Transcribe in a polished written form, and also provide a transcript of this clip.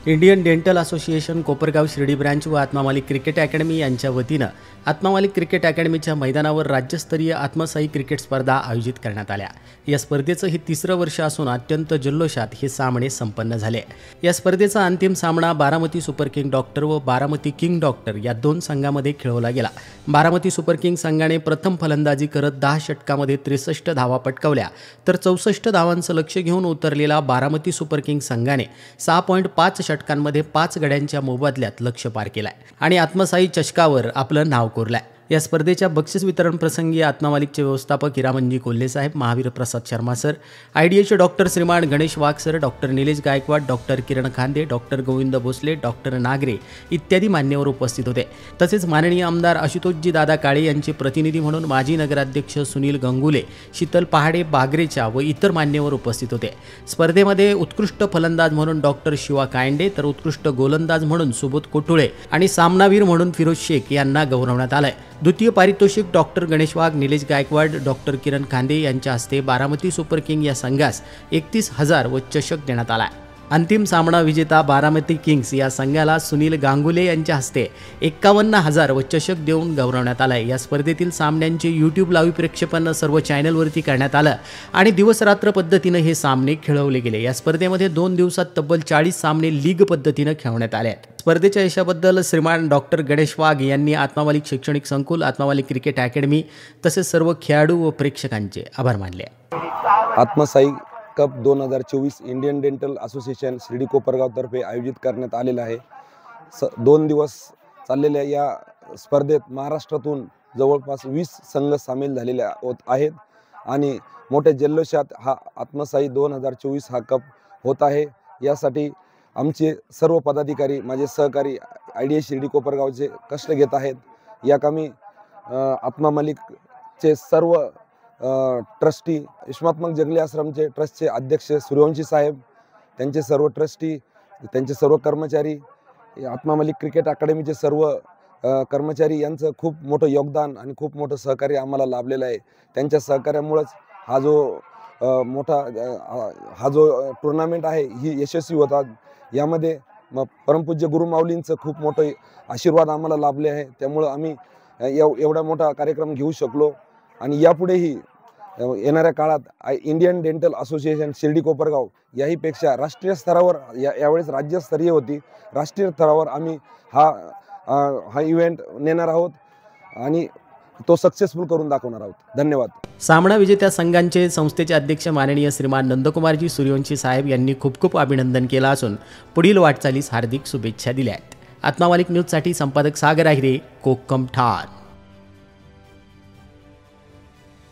Indian dental association Kopargaon Shirdi branch व आत्मा मालिक क्रिकेट अकॅडमी यांच्या वतीनं आत्मा मालिक क्रिकेट अकॅडमीच्या मैदानावर राज्यस्तरीय आत्मसाई क्रिकेट स्पर्धा आयोजित करण्यात आल्या। या स्पर्धेचं हे तिसरं वर्ष असून अत्यंत जल्लोषात हे सामने संपन्न झाले। या स्पर्धेचा अंतिम सामना बारामती सुपर किंग डॉक्टर व बारामती किंग डॉक्टर या दोन संघांमध्ये खेळवला गेला। बारामती सुपर किंग संघाने प्रथम फलंदाजी करत 10 षटकांमध्ये 63 धावा पटकावल्या, तर 64 धावांचं लक्ष्य घेऊन उतरलेला बारामती सुपर किंग संघाने 6.5 षटकांमध्ये 5 गड्यांच्या मोबदल्यात लक्ष्य पार केलाय आणि आत्मसाई चषकावर आपलं नाव कोरलंय। या स्पर्धेच्या बक्षीस वितरण प्रसंगी आत्मा मालिकचे व्यवस्थापक हिरामनजी कोल्हे साहेब, महावीर प्रसाद शर्मा सर, आयडीएचे doctor Shriman Ganesh Wagh sir, doctor Nilesh Gaikwad, doctor Kiran Khande, doctor Govind Bhosale, doctor Nagare इत्यादी मान्यवर उपस्थित होते। तसेच माननीय आमदार आशुतोषजी दादा काळे यांचे प्रतिनिधी म्हणून माजी नगराध्यक्ष सुनील गंगुले, शीतल पहाडे बागरेच्या व इतर मान्यवर उपस्थित होते। स्पर्धेमध्ये उत्कृष्ट फलंदाज म्हणून डॉक्टर शिवा कायंडे, तर उत्कृष्ट गोलंदाज म्हणून सुबोध कोटुळे आणि सामनावीर म्हणून फिरोज शेख यांना गौरवण्यात आलंय। द्वितीय पारितोषिक डॉक्टर गणेश वाघ, निलेश गायकवाड, डॉक्टर किरण खांदे यांच्या हस्ते बारामती सुपर किंग या संघास 31,000 व चषक देण्यात आला। अंतिम सामना विजेता बारामती किंग्स या संघाला सुनील गांगुले यांच्या हस्ते 51,000 व चषक देऊन गौरवण्यात आलाय। या स्पर्धेतील सामन्यांचे YouTube लाईव्ह प्रक्षेपण सर्व चॅनलवरती करण्यात आलं आणि दिवस-रात्र पद्धतीने हे सामने खेळवले गेले। या स्पर्धेमध्ये 2 दिवसात तब्बल 40 सामने लीग पद्धतीने खेळवण्यात आले आहेत। स्पर्धेच्या यशाबद्दल श्रीमान डॉक्टर गणेश वाघ यांनी आत्मा मालिक शैक्षणिक संकुल, आत्मा मालिक क्रिकेट अकॅडमी तसेच सर्व खेळाडू व प्रेक्षकांचे आभार मानले। Atmasai cup 2024 Indian dental association Shirdi Kopargaon तर्फे आयोजित करण्यात आलेला आहे। 2 दिवस चाललेल्या या स्पर्धेत महाराष्ट्रातून जवळपास 20 संघ सामील झालेले आहेत आणि मोठ्या जल्लोषात हा आत्मसाई 2024 हा कप होत आहे। यासाठी आमचे सर्व पदाधिकारी, माझे सहकारी आयडीए शिर्डी कोपरगावचे कष्ट घेत आहेत। या कामी आत्मा मालिकचे सर्व ट्रस्टी, विश्वात्मक जंगली आश्रमचे ट्रस्टचे अध्यक्ष सूर्यवंशी साहेब, त्यांचे सर्व ट्रस्टी, त्यांचे सर्व कर्मचारी, आत्मा मालिक क्रिकेट अकॅडमीचे सर्व कर्मचारी यांचं खूप मोठं योगदान आणि खूप मोठं सहकार्य आम्हाला लाभलेलं आहे। त्यांच्या सहकार्यामुळेच हा जो टुर्नामेंट आहे ही यशस्वी होतात। यामध्ये परमपूज्य गुरु माऊलींचं खूप मोठं आशीर्वाद आम्हाला लाभले आहे। त्यामुळे आम्ही एवढा मोठा कार्यक्रम घेऊ शकलो आणि यापुढेही येणाऱ्या काळात Indian dental association Shirdi Kopargaon याहीपेक्षा राष्ट्रीय स्तरावर, यावेळेस राज्यस्तरीय होती, राष्ट्रीय स्तरावर आम्ही हा इव्हेंट नेणार आहोत आणि तो सक्सेसफुल करून दाखवणार आहोत। धन्यवाद। सामना विजेत्या संघांचे संस्थेचे अध्यक्ष माननीय श्रीमान नंदकुमारजी सूर्यवंशी साहेब यांनी खूप खूप अभिनंदन केलं असून पुढील वाटचालीस हार्दिक शुभेच्छा दिल्या आहेत। आत्मा मालिक न्यूजसाठी संपादक सागर आहिरे, कोकम ठार।